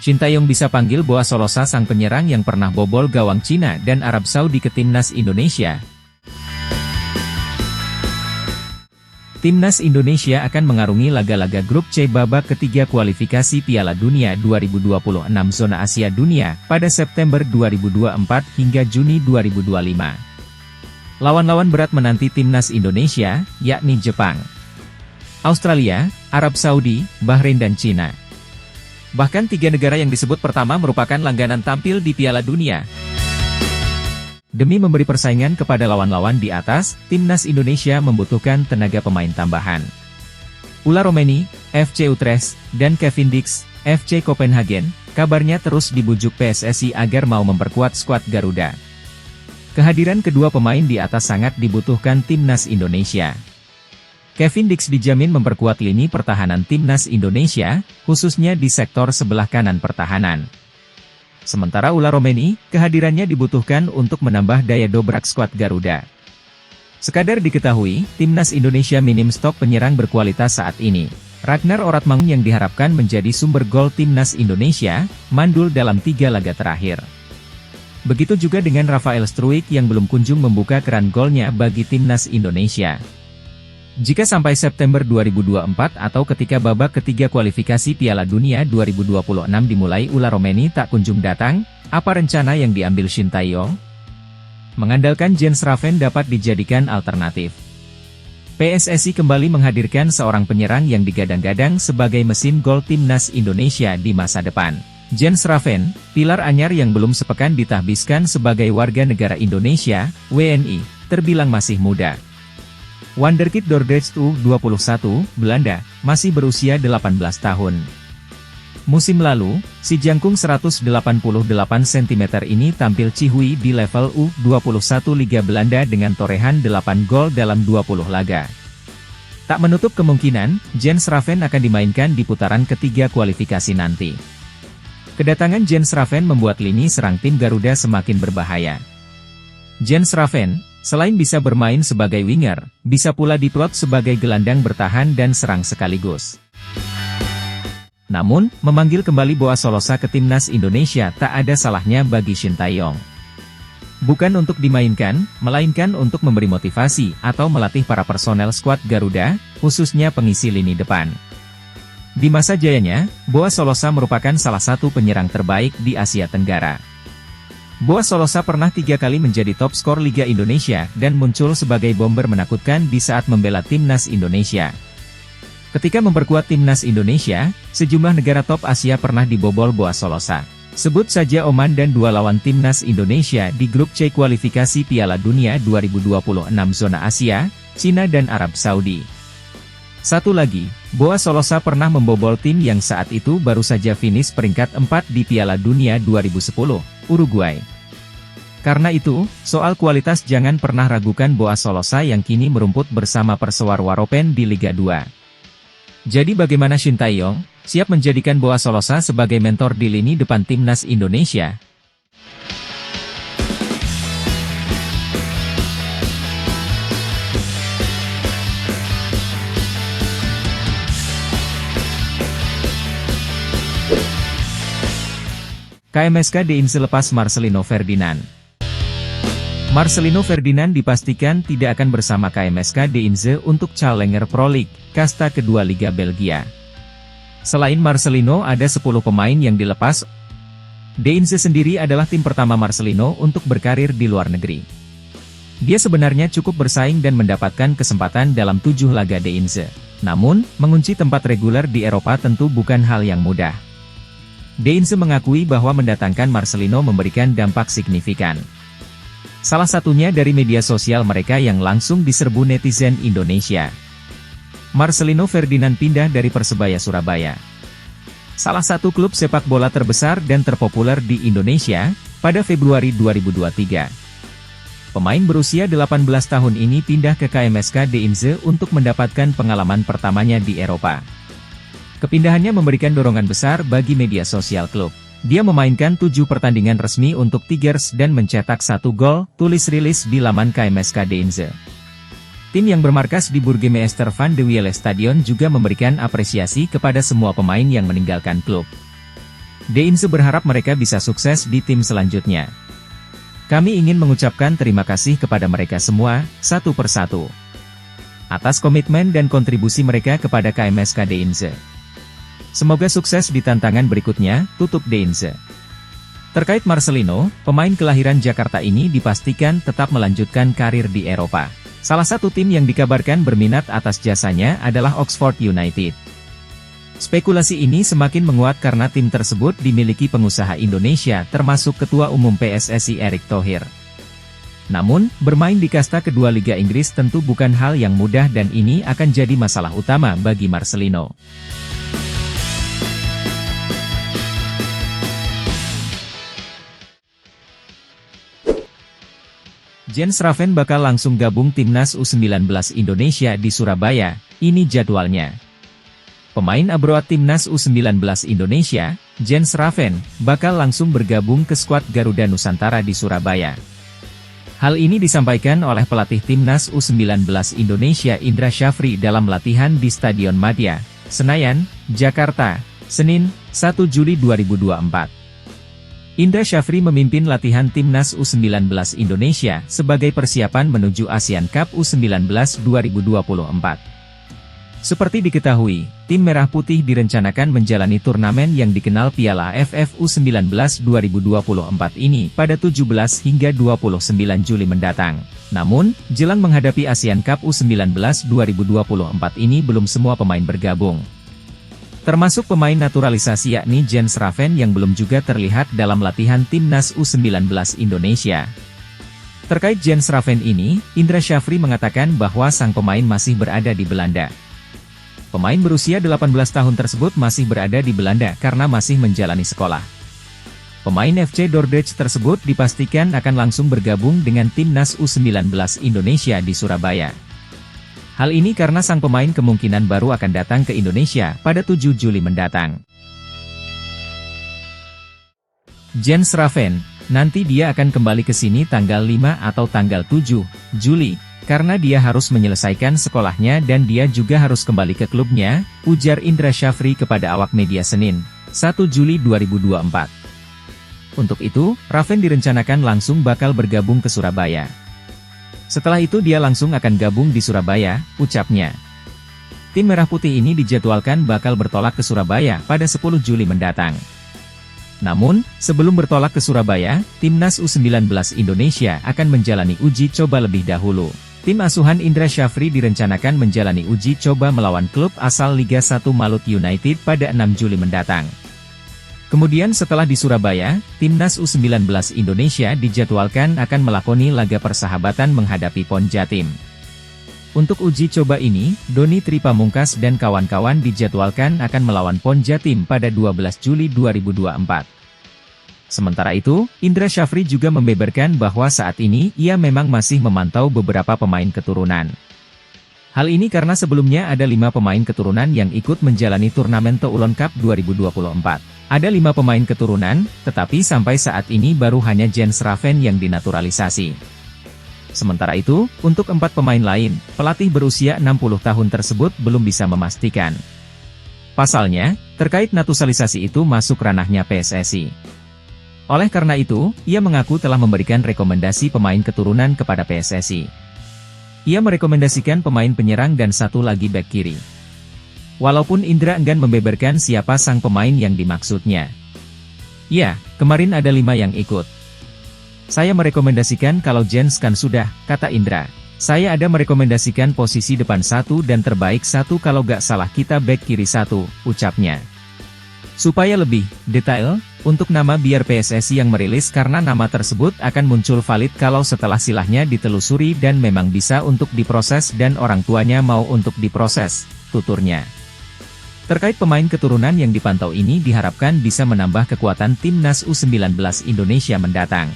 Shin Tae-yong bisa panggil Boa Solosa sang penyerang yang pernah bobol gawang Cina dan Arab Saudi ke timnas Indonesia. Timnas Indonesia akan mengarungi laga-laga grup C babak ketiga kualifikasi Piala Dunia 2026 Zona Asia Dunia pada September 2024 hingga Juni 2025. Lawan-lawan berat menanti timnas Indonesia, yakni Jepang, Australia, Arab Saudi, Bahrain dan Cina. Bahkan 3 negara yang disebut pertama merupakan langganan tampil di Piala Dunia. Demi memberi persaingan kepada lawan-lawan di atas, timnas Indonesia membutuhkan tenaga pemain tambahan. Ula Romeni, FC Utrecht, dan Kevin Dix, FC Copenhagen, kabarnya terus dibujuk PSSI agar mau memperkuat skuad Garuda. Kehadiran kedua pemain di atas sangat dibutuhkan timnas Indonesia. Kevin Dix dijamin memperkuat lini pertahanan timnas Indonesia, khususnya di sektor sebelah kanan pertahanan. Sementara Ula Romeni, kehadirannya dibutuhkan untuk menambah daya dobrak skuad Garuda. Sekadar diketahui, timnas Indonesia minim stok penyerang berkualitas saat ini. Ragnar Oratmangun yang diharapkan menjadi sumber gol timnas Indonesia, mandul dalam 3 laga terakhir. Begitu juga dengan Rafael Struijk yang belum kunjung membuka keran golnya bagi timnas Indonesia. Jika sampai September 2024 atau ketika babak ketiga kualifikasi Piala Dunia 2026 dimulai Ula Romeni tak kunjung datang, apa rencana yang diambil Shin Tae-yong? Mengandalkan Jens Raven dapat dijadikan alternatif. PSSI kembali menghadirkan seorang penyerang yang digadang-gadang sebagai mesin gol timnas Indonesia di masa depan. Jens Raven, pilar anyar yang belum sepekan ditahbiskan sebagai warga negara Indonesia, WNI, terbilang masih muda. Wonderkid Dordrecht U21, Belanda, masih berusia 18 tahun. Musim lalu, si jangkung 188 cm ini tampil cihui di level U21 Liga Belanda dengan torehan 8 gol dalam 20 laga. Tak menutup kemungkinan, Jens Raven akan dimainkan di putaran ketiga kualifikasi nanti. Kedatangan Jens Raven membuat lini serang tim Garuda semakin berbahaya. Jens Raven, selain bisa bermain sebagai winger, bisa pula diplot sebagai gelandang bertahan dan serang sekaligus. Namun, memanggil kembali Boa Solosa ke timnas Indonesia tak ada salahnya bagi Shin Tae-yong. Bukan untuk dimainkan, melainkan untuk memberi motivasi atau melatih para personel skuad Garuda, khususnya pengisi lini depan. Di masa jayanya, Boa Solosa merupakan salah satu penyerang terbaik di Asia Tenggara. Boa Solosa pernah 3 kali menjadi top skor Liga Indonesia dan muncul sebagai bomber menakutkan di saat membela timnas Indonesia. Ketika memperkuat timnas Indonesia, sejumlah negara top Asia pernah dibobol Boa Solosa. Sebut saja Oman dan 2 lawan timnas Indonesia di grup C kualifikasi Piala Dunia 2026 Zona Asia, Cina dan Arab Saudi. Satu lagi, Boa Solosa pernah membobol tim yang saat itu baru saja finish peringkat 4 di Piala Dunia 2010, Uruguay. Karena itu, soal kualitas jangan pernah ragukan Boa Solosa yang kini merumput bersama Persewar Waropen di Liga 2. Jadi bagaimana Shin Tae-yong, siap menjadikan Boa Solosa sebagai mentor di lini depan timnas Indonesia? KMSK Deinze lepas Marcelino Ferdinand. Marcelino Ferdinand dipastikan tidak akan bersama KMSK Deinze untuk Challenger Pro League, kasta kedua Liga Belgia. Selain Marcelino ada 10 pemain yang dilepas. Deinze sendiri adalah tim pertama Marcelino untuk berkarir di luar negeri. Dia sebenarnya cukup bersaing dan mendapatkan kesempatan dalam 7 laga Deinze. Namun, mengunci tempat reguler di Eropa tentu bukan hal yang mudah. Deinze mengakui bahwa mendatangkan Marcelino memberikan dampak signifikan. Salah satunya dari media sosial mereka yang langsung diserbu netizen Indonesia. Marcelino Ferdinand pindah dari Persebaya Surabaya, salah satu klub sepak bola terbesar dan terpopuler di Indonesia, pada Februari 2023. Pemain berusia 18 tahun ini pindah ke KMSK Deinze untuk mendapatkan pengalaman pertamanya di Eropa. Kepindahannya memberikan dorongan besar bagi media sosial klub. Dia memainkan 7 pertandingan resmi untuk Tigers dan mencetak 1 gol, tulis rilis di laman KMSK Deinze. Tim yang bermarkas di Burgemeester van de Wiele Stadion juga memberikan apresiasi kepada semua pemain yang meninggalkan klub. Deinze berharap mereka bisa sukses di tim selanjutnya. Kami ingin mengucapkan terima kasih kepada mereka semua, satu persatu, atas komitmen dan kontribusi mereka kepada KMSK Deinze. Semoga sukses di tantangan berikutnya, tutup Deinze. Terkait Marcelino, pemain kelahiran Jakarta ini dipastikan tetap melanjutkan karir di Eropa. Salah satu tim yang dikabarkan berminat atas jasanya adalah Oxford United. Spekulasi ini semakin menguat karena tim tersebut dimiliki pengusaha Indonesia termasuk Ketua Umum PSSI Erick Thohir. Namun, bermain di kasta kedua Liga Inggris tentu bukan hal yang mudah dan ini akan jadi masalah utama bagi Marcelino. Jens Raven bakal langsung gabung Timnas U19 Indonesia di Surabaya, ini jadwalnya. Pemain abroad Timnas U19 Indonesia, Jens Raven, bakal langsung bergabung ke skuad Garuda Nusantara di Surabaya. Hal ini disampaikan oleh pelatih Timnas U19 Indonesia Indra Syafri dalam latihan di Stadion Madia, Senayan, Jakarta, Senin, 1 Juli 2024. Indra Syafri memimpin latihan Timnas U19 Indonesia sebagai persiapan menuju Asian Cup U19 2024. Seperti diketahui, tim Merah Putih direncanakan menjalani turnamen yang dikenal Piala AFF U19 2024 ini pada 17 hingga 29 Juli mendatang. Namun, jelang menghadapi Asian Cup U19 2024 ini belum semua pemain bergabung. Termasuk pemain naturalisasi yakni Jens Raven yang belum juga terlihat dalam latihan Timnas U19 Indonesia. Terkait Jens Raven ini, Indra Syafri mengatakan bahwa sang pemain masih berada di Belanda. Pemain berusia 18 tahun tersebut masih berada di Belanda karena masih menjalani sekolah. Pemain FC Dordrecht tersebut dipastikan akan langsung bergabung dengan Timnas U19 Indonesia di Surabaya. Hal ini karena sang pemain kemungkinan baru akan datang ke Indonesia pada 7 Juli mendatang. Jens Raven, nanti dia akan kembali ke sini tanggal 5 atau tanggal 7 Juli. Karena dia harus menyelesaikan sekolahnya dan dia juga harus kembali ke klubnya, ujar Indra Syafri kepada awak media Senin, 1 Juli 2024. Untuk itu, Raven direncanakan langsung bakal bergabung ke Surabaya. Setelah itu dia langsung akan gabung di Surabaya, ucapnya. Tim Merah Putih ini dijadwalkan bakal bertolak ke Surabaya pada 10 Juli mendatang. Namun, sebelum bertolak ke Surabaya, Timnas U19 Indonesia akan menjalani uji coba lebih dahulu. Tim asuhan Indra Syafri direncanakan menjalani uji coba melawan klub asal Liga 1 Malut United pada 6 Juli mendatang. Kemudian setelah di Surabaya, Timnas U19 Indonesia dijadwalkan akan melakoni laga persahabatan menghadapi PON Jatim. Untuk uji coba ini, Doni Tripamungkas dan kawan-kawan dijadwalkan akan melawan PON Jatim pada 12 Juli 2024. Sementara itu, Indra Syafri juga membeberkan bahwa saat ini ia memang masih memantau beberapa pemain keturunan. Hal ini karena sebelumnya ada 5 pemain keturunan yang ikut menjalani turnamen Toulon Cup 2024. Ada 5 pemain keturunan, tetapi sampai saat ini baru hanya Jens Raven yang dinaturalisasi. Sementara itu, untuk 4 pemain lain, pelatih berusia 60 tahun tersebut belum bisa memastikan. Pasalnya, terkait naturalisasi itu masuk ranahnya PSSI. Oleh karena itu, ia mengaku telah memberikan rekomendasi pemain keturunan kepada PSSI. Ia merekomendasikan pemain penyerang dan 1 lagi bek kiri. Walaupun Indra enggan membeberkan siapa sang pemain yang dimaksudnya. Ya, kemarin ada 5 yang ikut. Saya merekomendasikan kalau Jens kan sudah, kata Indra. Saya ada merekomendasikan posisi depan 1 dan terbaik 1 kalau gak salah kita bek kiri 1, ucapnya. Supaya lebih detail, untuk nama biar PSSI yang merilis karena nama tersebut akan muncul valid kalau setelah silahnya ditelusuri dan memang bisa untuk diproses dan orang tuanya mau untuk diproses, tuturnya. Terkait pemain keturunan yang dipantau ini diharapkan bisa menambah kekuatan Timnas U19 Indonesia mendatang.